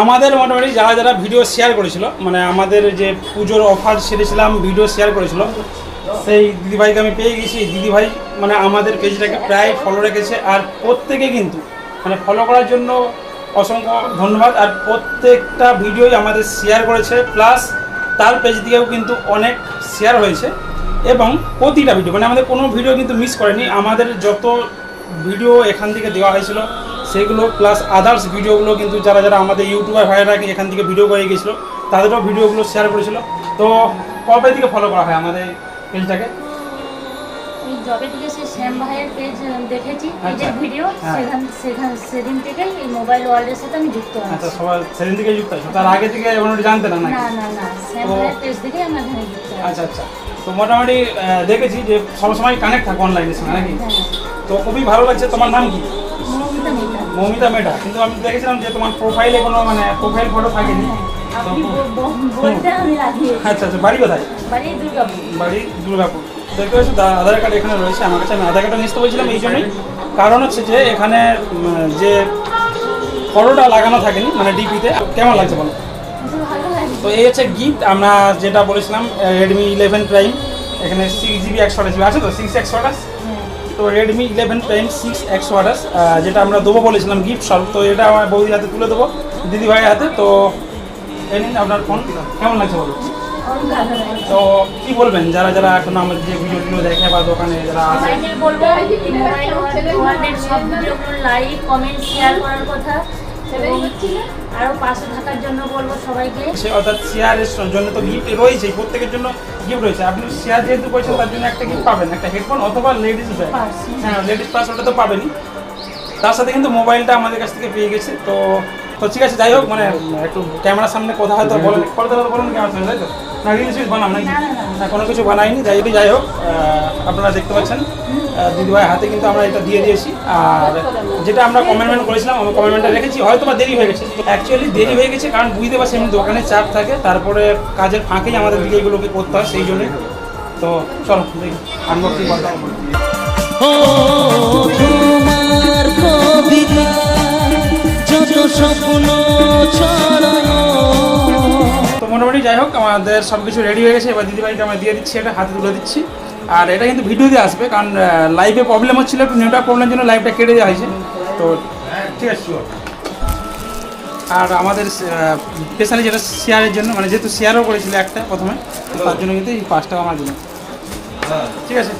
আমাদের মোটামুটি যারা যারা ভিডিও শেয়ার করেছিল, মানে আমাদের যে পুজোর অফার সেরেছিলাম, ভিডিও শেয়ার করেছিল, সেই দিদিভাইকে আমি পেয়ে গেছি। দিদিভাই মানে আমাদের পেজটাকে প্রায় ফলো রেখেছে, আর প্রত্যেকে কিন্তু মানে ফলো করার জন্য অসংখ্য ধন্যবাদ। আর প্রত্যেকটা ভিডিওই আমাদের শেয়ার করেছে, প্লাস তার পেজ দিকেও কিন্তু অনেক শেয়ার হয়েছে, এবং প্রতিটা ভিডিও মানে আমাদের কোনো ভিডিও কিন্তু মিস করেনি। আমাদের যত ভিডিও এখান থেকে দেওয়া হয়েছিল সেগুলো প্লাস আদার্স ভিডিওগুলো কিন্তু যারা যারা আমাদের ইউটিউবার ভাইয়েরা এখান থেকে ভিডিও করে গেছিলো তাদেরও ভিডিওগুলো শেয়ার করেছিল। তো কবে থেকে ফলো করা হয় আমাদের পেজটাকে? জবে থেকে সেই শ্যাম ভাইয়ের পেজ দেখেছি, আচ্ছা। ভিডিও হ্যাঁ। সেদিন থেকেই এই মোবাইল ওয়ার্ল্ডের সাথে আমি যুক্ত আছি। আচ্ছা, সবাই সেদিন থেকে যুক্ত আছে, তার আগে থেকে মোটামুটি জানতে না নাকি? না না না, শ্যাম ভাইয়ের পেজ থেকেই আমরা এখানে যুক্ত আছি। আচ্ছা আচ্ছা, তো মোটামুটি দেখেছি যে সবসময় কানেক্ট থাকো অনলাইনের সঙ্গে নাকি? হ্যাঁ। তো খুবই ভালো লাগছে। তোমার নাম কি? মৌমিতা মেটা। মৌমিতা মেটা, কিন্তু আমি দেখেছিলাম যে তোমার প্রোফাইলে কোনো মানে প্রোফাইল ফটো থাকেনি। আপনি বলতে আমি লাগিয়েছি। আচ্ছা আচ্ছা, বাড়ি কোথায়? বাড়ি দুর্গাপুর। বাড়ি দুর্গাপুর। দেখতে পাচ্ছি আধার কার্ড এখানে রয়েছে আমার কাছে। আমি আধার কার্ডটা নিতে বলছিলাম এই জন্যই, কারণ হচ্ছে যে এখানে যে ফটোটা লাগানো থাকেনি মানে ডিপিতে। কেমন লাগছে বলো? ভালো লাগে। তো এই হচ্ছে গিফট আমরা যেটা বলেছিলাম, রেডমি 11 প্রাইম। এখানে 6GB 128GB আছে, তো 6X তো রেডমি 11 প্রাইম 6X যেটা আমরা দেবো বলেছিলাম গিফট স্বরূপ। তো এটা আমার বৌদির হাতে তুলে দেবো, দিদিভাইয়ের হাতে। তো এই নিন আপনার ফোন। কেমন লাগছে বলো? তো কি বলবেন যারা যারা এখন আমাদের যে ভিডিওগুলো দেখে বা দোকানে যারা আছে? সবাইকে বলবো মোবাইল ওয়ার্ল্ডের সব ভিডিওগুলো লাইক কমেন্ট শেয়ার করার কথা, এবং আরও পাশে থাকার জন্য বলবো সবাইকে। সে অর্থাৎ শেয়ারের জন্য তো গিফট রয়েছে, প্রত্যেকের জন্য গিফট রয়েছে। আপনি শেয়ার যেহেতু করছেন তার জন্য একটা গিফট পাবেন, একটা হেডফোন অথবা লেডিস ব্যাগ। হ্যাঁ, লেডিস পার্স ওটা তো পাবেনই, তার সাথে কিন্তু মোবাইলটা আমাদের কাছ থেকে পেয়ে গেছে। তো তো ঠিক আছে, যাই হোক, মানে একটু ক্যামেরার সামনে কথা হয়তো বলেন, বলুন ক্যামেরার সামনে, তাই তো? না রিলস বানাও নাকি? না, কোনো কিছু বানাইনি। যাই হোক, আপনারা দেখতে পাচ্ছেন দিদিভাইয়ের হাতে কিন্তু আমরা এটা দিয়ে দিয়েছি। আর যেটা আমরা কমেন্টমেন্ট করেছিলাম, আমরা কমেন্টমেন্টটা রেখেছি। হয়তো বা দেরি হয়ে গেছে, অ্যাকচুয়ালি দেরি হয়ে গেছে কারণ বুঝতে পারছি এমনি দোকানে চাপ থাকে, তারপরে কাজের ফাঁকেই আমাদের দিকে এগুলোকে করতে হয়, সেই জন্যই। তো চলো দেখি আনবক্সিং করতে হবে। তোমার কবিতা যত স্বপ্ন ছড়ানো। তো মোটামুটি যাই হোক, আমাদের সব কিছু রেডি হয়ে গেছে। এবার দিদিভাইকে আমরা দিয়ে দিচ্ছি, এটা হাতে তুলে দিচ্ছি। আর এটা কিন্তু ভিডিও দিয়ে আসবে, কারণ লাইভে প্রবলেম হচ্ছিলো, একটু নেটওয়ার্ক প্রবলেমের জন্য লাইভটা কেটে দেওয়া হয়েছে। তো ঠিক আছে। আর আমাদের স্পেশালি যেটা শেয়ারের জন্য, মানে যেহেতু শেয়ারও করেছিল একটা প্রথমে, তার জন্য কিন্তু এই 5 টাকা আমার জন্য। ঠিক আছে।